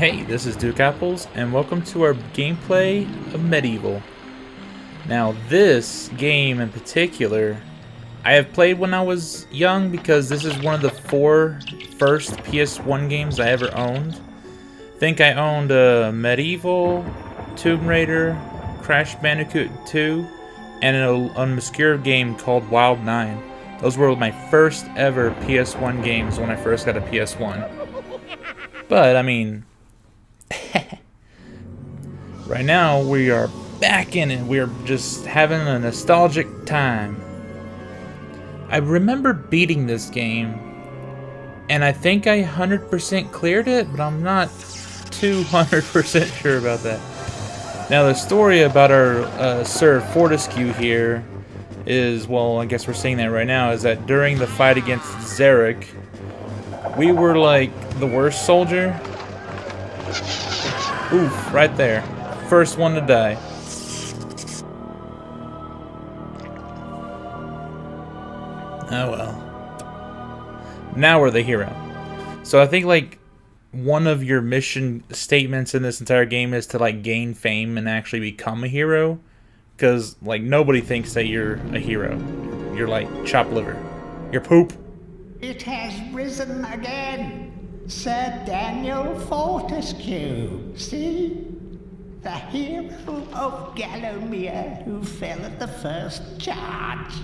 Hey, this is DukeApples, and welcome to our gameplay of Medieval. Now, this game in particular, I have played when I was young because this is one of the four first PS1 games I ever owned. I think I owned Medieval, Tomb Raider, Crash Bandicoot 2, and an obscure game called Wild 9. Those were my first ever PS1 games when I first got a PS1. But, I mean, right now we are back in it. We are just having a nostalgic time. I remember beating this game, and I think I 100% cleared it, but I'm not 200% sure about that. Now the story about our Sir Fortesque here is, well, I guess we're seeing that right now, is that during the fight against Zarok, we were like the worst soldier. Oof, right there. First one to die. Oh well. Now we're the hero. So I think like one of your mission statements in this entire game is to like gain fame and actually become a hero. Because like nobody thinks that you're a hero. You're like chopped liver. You're poop. It has risen again. Sir Daniel Fortesque, see? The hero of Gallowmere who fell at the first charge.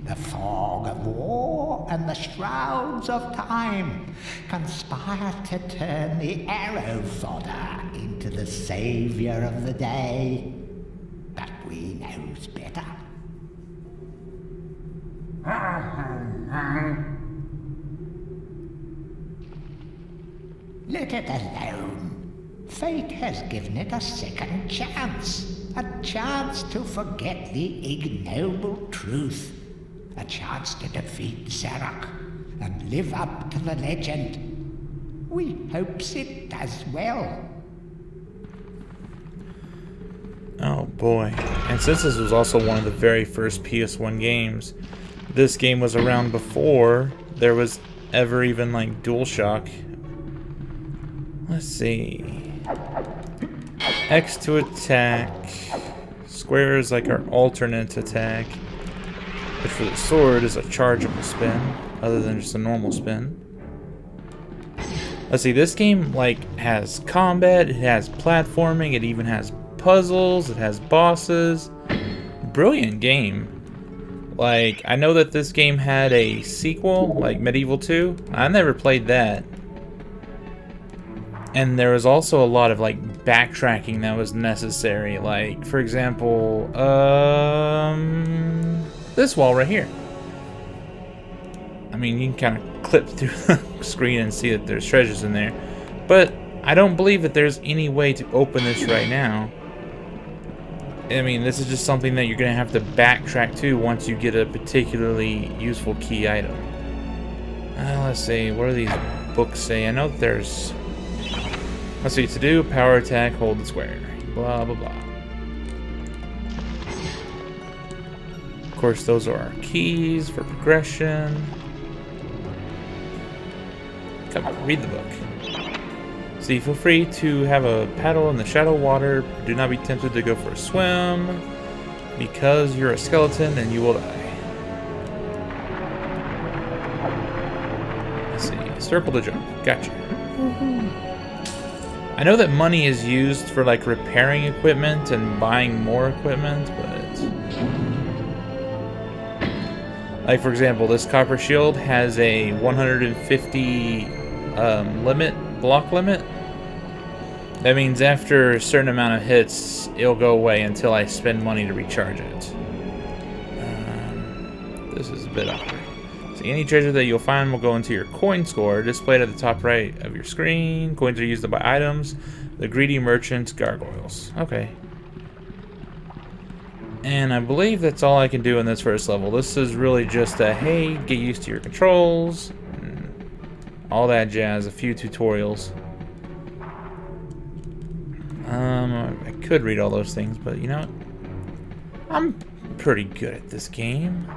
The fog of war and the shrouds of time conspire to turn the arrow fodder into the saviour of the day. But we knows better. Let it alone. Fate has given it a second chance. A chance to forget the ignoble truth. A chance to defeat Zarok and live up to the legend. We hopes it does well. Oh boy. And since this was also one of the very first PS1 games, this game was around before there was ever even like DualShock. Let's see. X to attack. Square is like our alternate attack. Which for the sword is a chargeable spin, other than just a normal spin. Let's see, this game like has combat, it has platforming, it even has puzzles, it has bosses. Brilliant game. Like, I know that this game had a sequel, like Medievil 2. I never played that. And there was also a lot of like backtracking that was necessary. Like, for example, this wall right here. I mean, you can kind of clip through the screen and see that there's treasures in there. But I don't believe that there's any way to open this right now. I mean, this is just something that you're going to have to backtrack to once you get a particularly useful key item. Let's see, what do these books say? I know that there's... Let's see, to do, power attack, hold the square. Blah, blah, blah. Of course, those are our keys for progression. Come on, read the book. See, feel free to have a paddle in the shallow water. Do not be tempted to go for a swim, because you're a skeleton and you will die. Let's see, circle to jump. Gotcha. I know that money is used for like repairing equipment and buying more equipment, but like for example, this copper shield has a 150 block limit. That means after a certain amount of hits, it'll go away until I spend money to recharge it. This is a bit awkward. See, any treasure that you'll find will go into your coin score, displayed at the top right of your screen. Coins are used to buy items. The greedy merchant's gargoyles. Okay. And I believe that's all I can do in this first level. This is really just a, hey, get used to your controls, and all that jazz, a few tutorials. I could read all those things, but you know what? I'm pretty good at this game.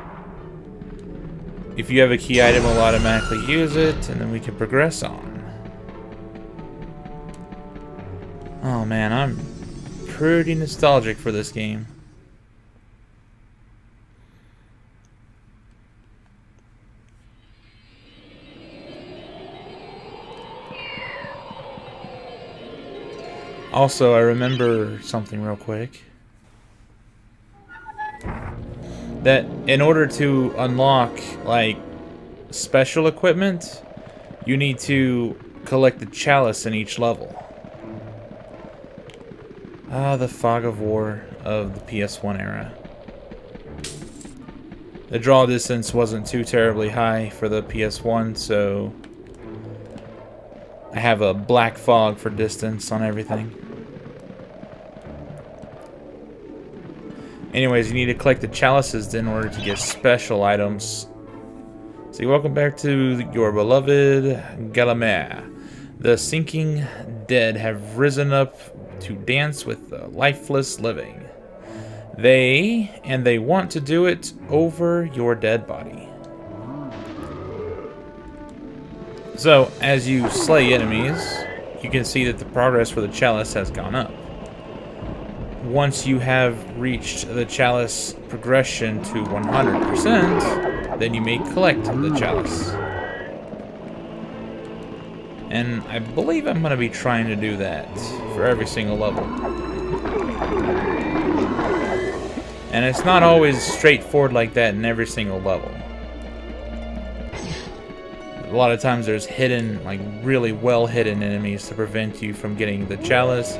If you have a key item, we'll automatically use it, and then we can progress on. Oh man, I'm pretty nostalgic for this game. Also, I remember something real quick. That in order to unlock, like, special equipment, you need to collect the chalice in each level. Ah, the fog of war of the PS1 era. The draw distance wasn't too terribly high for the PS1, so I have a black fog for distance on everything. Anyways, you need to collect the chalices in order to get special items. So welcome back to your beloved Gallowmere. The sinking dead have risen up to dance with the lifeless living. They want to do it over your dead body. So, as you slay enemies, you can see that the progress for the chalice has gone up. Once you have reached the chalice progression to 100%, then you may collect the chalice. And I believe I'm going to be trying to do that for every single level. And it's not always straightforward like that in every single level. A lot of times there's hidden, like really well hidden enemies to prevent you from getting the chalice.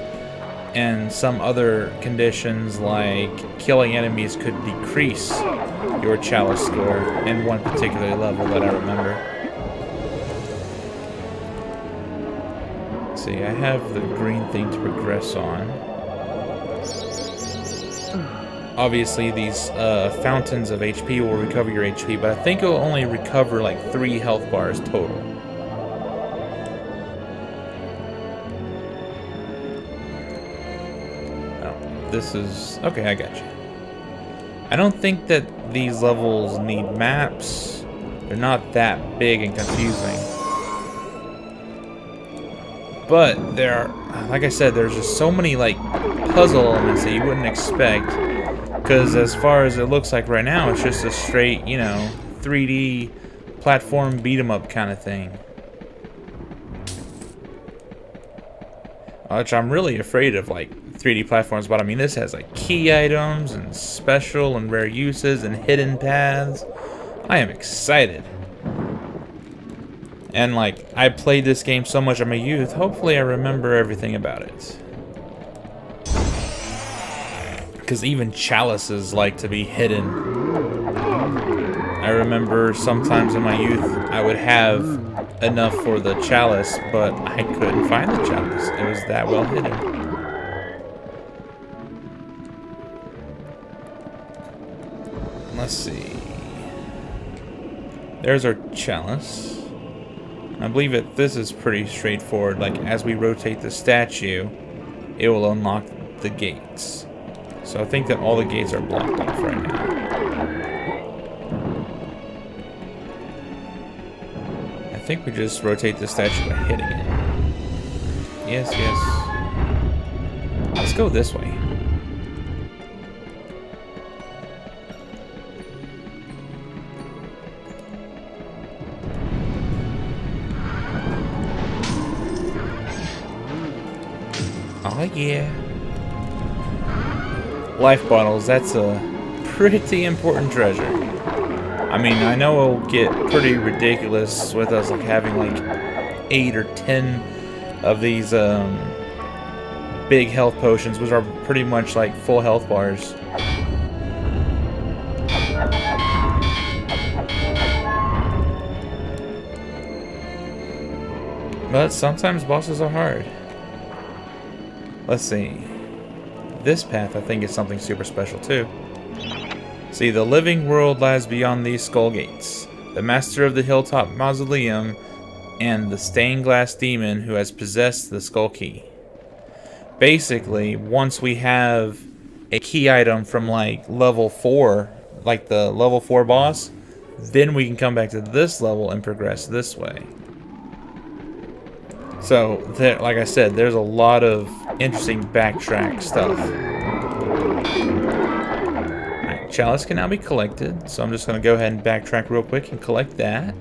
And some other conditions like killing enemies could decrease your chalice score in one particular level that I remember. Let's see, I have the green thing to progress on. Obviously these fountains of HP will recover your HP, but I think it will only recover like 3 health bars total. This is... okay, I got you. I don't think that these levels need maps. They're not that big and confusing. But there are, like I said, there's just so many like puzzle elements that you wouldn't expect. Because as far as it looks like right now, it's just a straight, you know, 3D platform beat 'em up kind of thing. Which I'm really afraid of, like, 3D platforms, but I mean, this has, like, key items and special and rare uses and hidden paths. I am excited. And, like, I played this game so much in my youth, hopefully I remember everything about it. Because even chalices like to be hidden. I remember sometimes in my youth, I would have enough for the chalice, but I couldn't find the chalice. It was that well hidden. Let's see. There's our chalice. I believe that this is pretty straightforward. Like, as we rotate the statue, it will unlock the gates. So I think that all the gates are blocked off right now. I think we just rotate the statue by hitting it. Yes, yes. Let's go this way. Oh yeah. Life bottles, that's a pretty important treasure. I mean, I know it'll get pretty ridiculous with us like having like 8 or 10 of these big health potions, which are pretty much like full health bars. But sometimes bosses are hard. Let's see. This path, I think, is something super special too. See, the living world lies beyond these skull gates. The master of the hilltop mausoleum and the stained glass demon who has possessed the skull key. Basically, once we have a key item from like level 4, like the level 4 boss, then we can come back to this level and progress this way. So, like I said, there's a lot of interesting backtrack stuff. Alright, chalice can now be collected, so I'm just going to go ahead and backtrack real quick and collect that.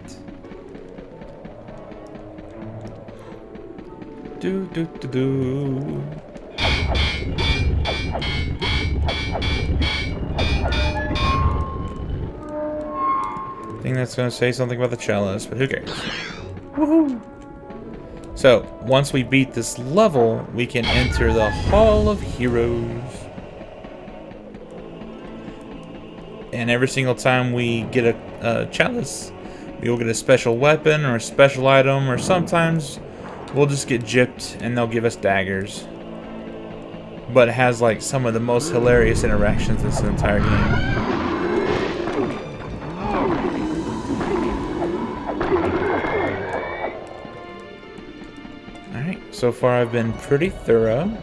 Do. I think that's going to say something about the chalice, but who cares? Woohoo! So, once we beat this level, we can enter the Hall of Heroes. And every single time we get a chalice, we will get a special weapon or a special item, or sometimes we'll just get gypped and they'll give us daggers. But it has like some of the most hilarious interactions in this entire game. So far I've been pretty thorough.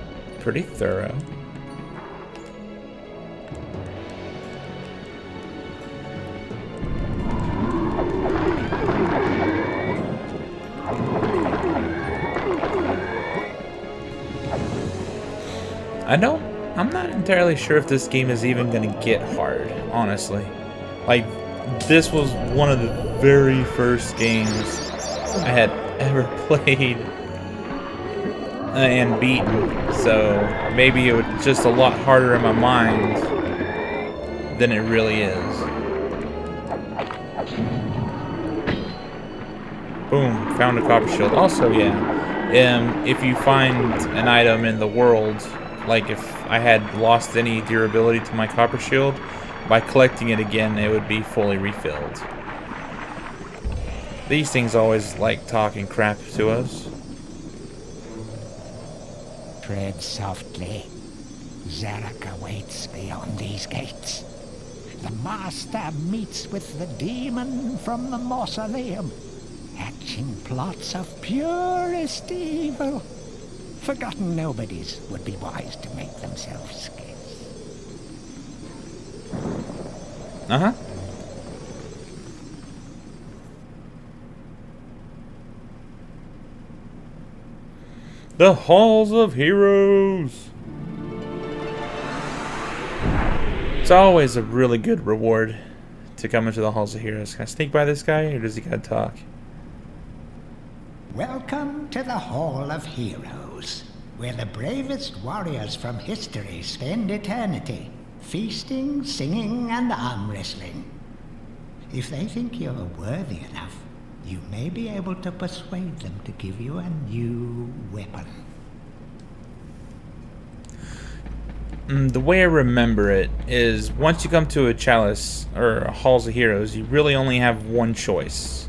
I'm not entirely sure if this game is even gonna get hard, honestly. Like, this was one of the very first games I had ever played and beaten, so maybe it was just a lot harder in my mind than it really is. Boom, found a copper shield. Also, yeah, if you find an item in the world, like if I had lost any durability to my copper shield, by collecting it again, it would be fully refilled. These things always like talking crap to us. Tread softly. Zarok awaits beyond these gates. The Master meets with the demon from the mausoleum, hatching plots of purest evil. Forgotten nobodies would be wise to make themselves scarce. Uh-huh. The Halls of Heroes. It's always a really good reward to come into the Halls of Heroes. Can I sneak by this guy, or does he gotta talk? Welcome to the Hall of Heroes, where the bravest warriors from history spend eternity, feasting, singing, and arm wrestling. If they think you're worthy enough, you may be able to persuade them to give you a new weapon. The way I remember it is once you come to a chalice or a Halls of Heroes, you really only have one choice,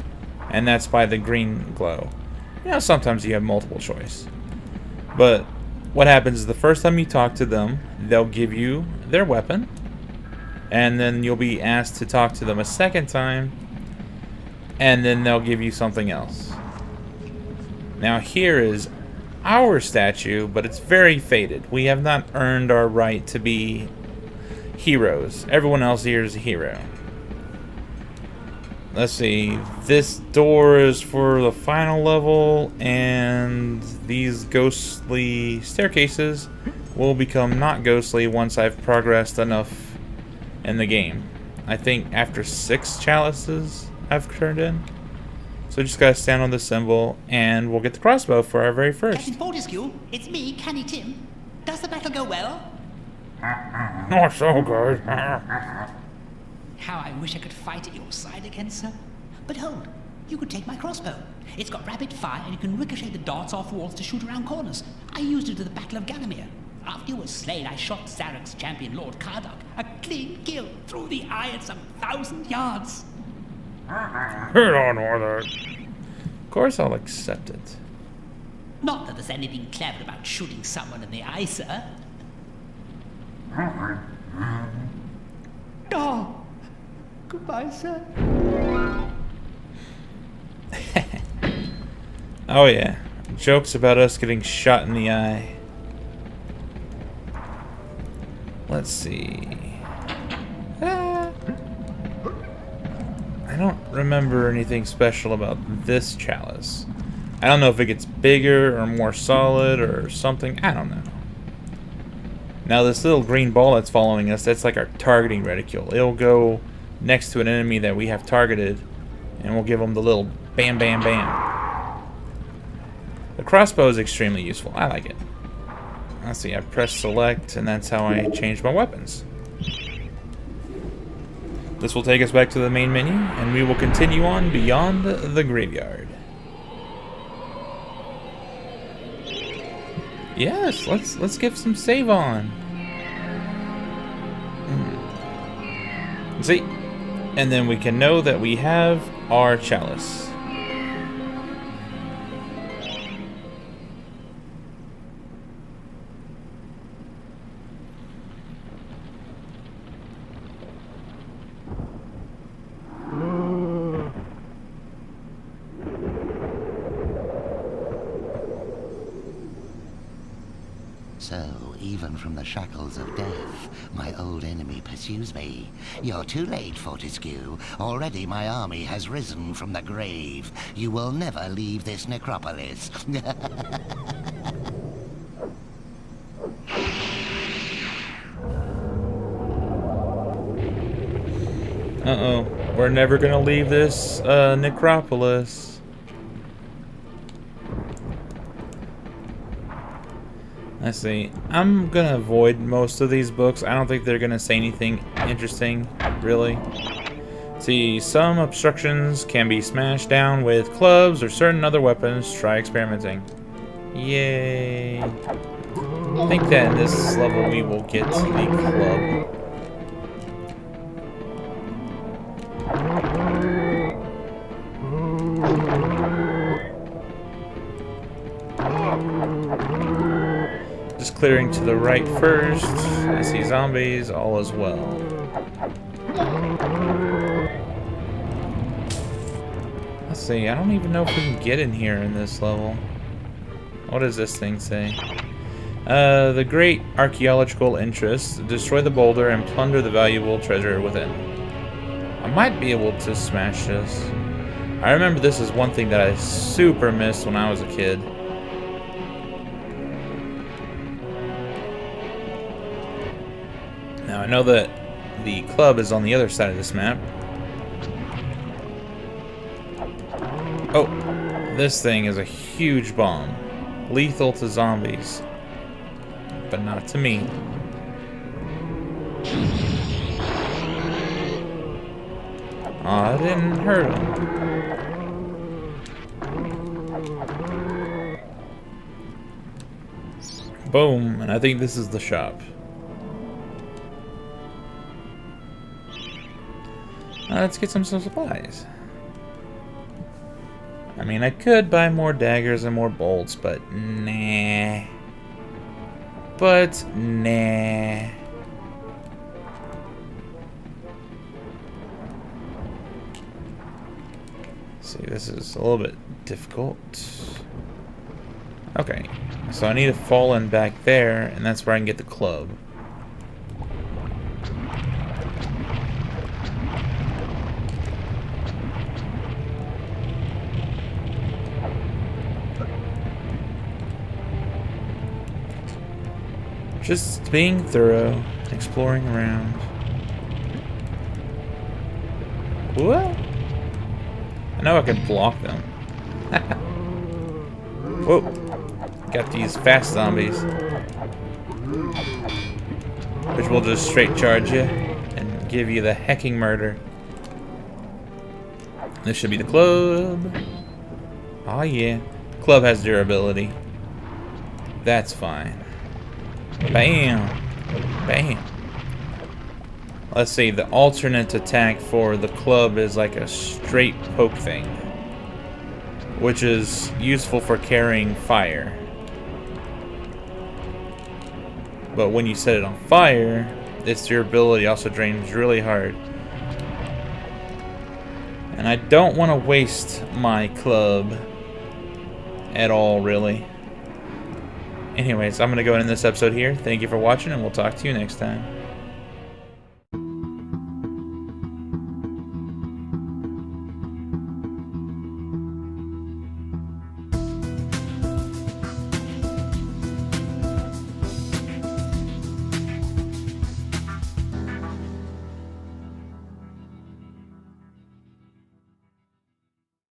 and that's by the green glow. You know, sometimes you have multiple choice. But what happens is the first time you talk to them, they'll give you their weapon, and then you'll be asked to talk to them a second time, and then they'll give you something else. Now here is our statue, but it's very faded. We have not earned our right to be heroes. Everyone else here is a hero. Let's see. This door is for the final level, and these ghostly staircases will become not ghostly once I've progressed enough in the game. I think after 6 chalices I've turned in. So just gotta stand on this symbol, and we'll get the crossbow for our very first. Captain Fortesque, it's me, Canny Tim. Does the battle go well? Not so good. How I wish I could fight at your side again, sir. But hold, you could take my crossbow. It's got rapid fire, and you can ricochet the darts off walls to shoot around corners. I used it at the Battle of Gallowmere. After you were slain, I shot Zarok's champion, Lord Kardok. A clean kill through the eye at some 1,000 yards. Hit on with it. Of course I'll accept it. Not that there's anything clever about shooting someone in the eye, sir. Oh, goodbye, sir. Oh yeah, jokes about us getting shot in the eye. Let's see. I don't remember anything special about this chalice. I don't know if it gets bigger or more solid or something. I don't know. Now this little green ball that's following us, that's like our targeting reticule. It'll go next to an enemy that we have targeted, and we'll give them the little bam, bam, bam. The crossbow is extremely useful. I like it. Let's see, I press select, and that's how I change my weapons. This will take us back to the main menu, and we will continue on beyond the graveyard. Yes, let's get some save on. See? And then we can know that we have our chalice. So, even from the shackles of death, my old enemy pursues me. You're too late, Fortesque. Already my army has risen from the grave. You will never leave this necropolis. Uh-oh. We're never gonna leave this necropolis. Let's see. I'm gonna avoid most of these books. I don't think they're gonna say anything interesting, really. See, some obstructions can be smashed down with clubs or certain other weapons. Try experimenting. Yay. I think that in this level we will get the club. Just clearing to the right first. I see zombies, all is well. Let's see, I don't even know if we can get in here in this level. What does this thing say? The great archaeological interest. Destroy the boulder and plunder the valuable treasure within. I might be able to smash this. I remember this is one thing that I super missed when I was a kid. Now I know that the club is on the other side of this map. Oh, this thing is a huge bomb. Lethal to zombies. But not to me. Aw, I didn't hurt him. Boom, and I think this is the shop. Let's get some supplies. I mean, I could buy more daggers and more bolts, but nah. But nah. See, this is a little bit difficult. Okay, so I need to fall in back there, and that's where I can get the club. Just being thorough, exploring around. What? I know I can block them. Whoa. Got these fast zombies. Which will just straight charge you and give you the hecking murder. This should be the club. Oh yeah. Club has durability. That's fine. Bam! Bam! Let's see, the alternate attack for the club is like a straight poke thing, which is useful for carrying fire. But when you set it on fire, its durability also drains really hard. And I don't want to waste my club at all, really. Anyways, I'm going to go end this episode here. Thank you for watching, and we'll talk to you next time.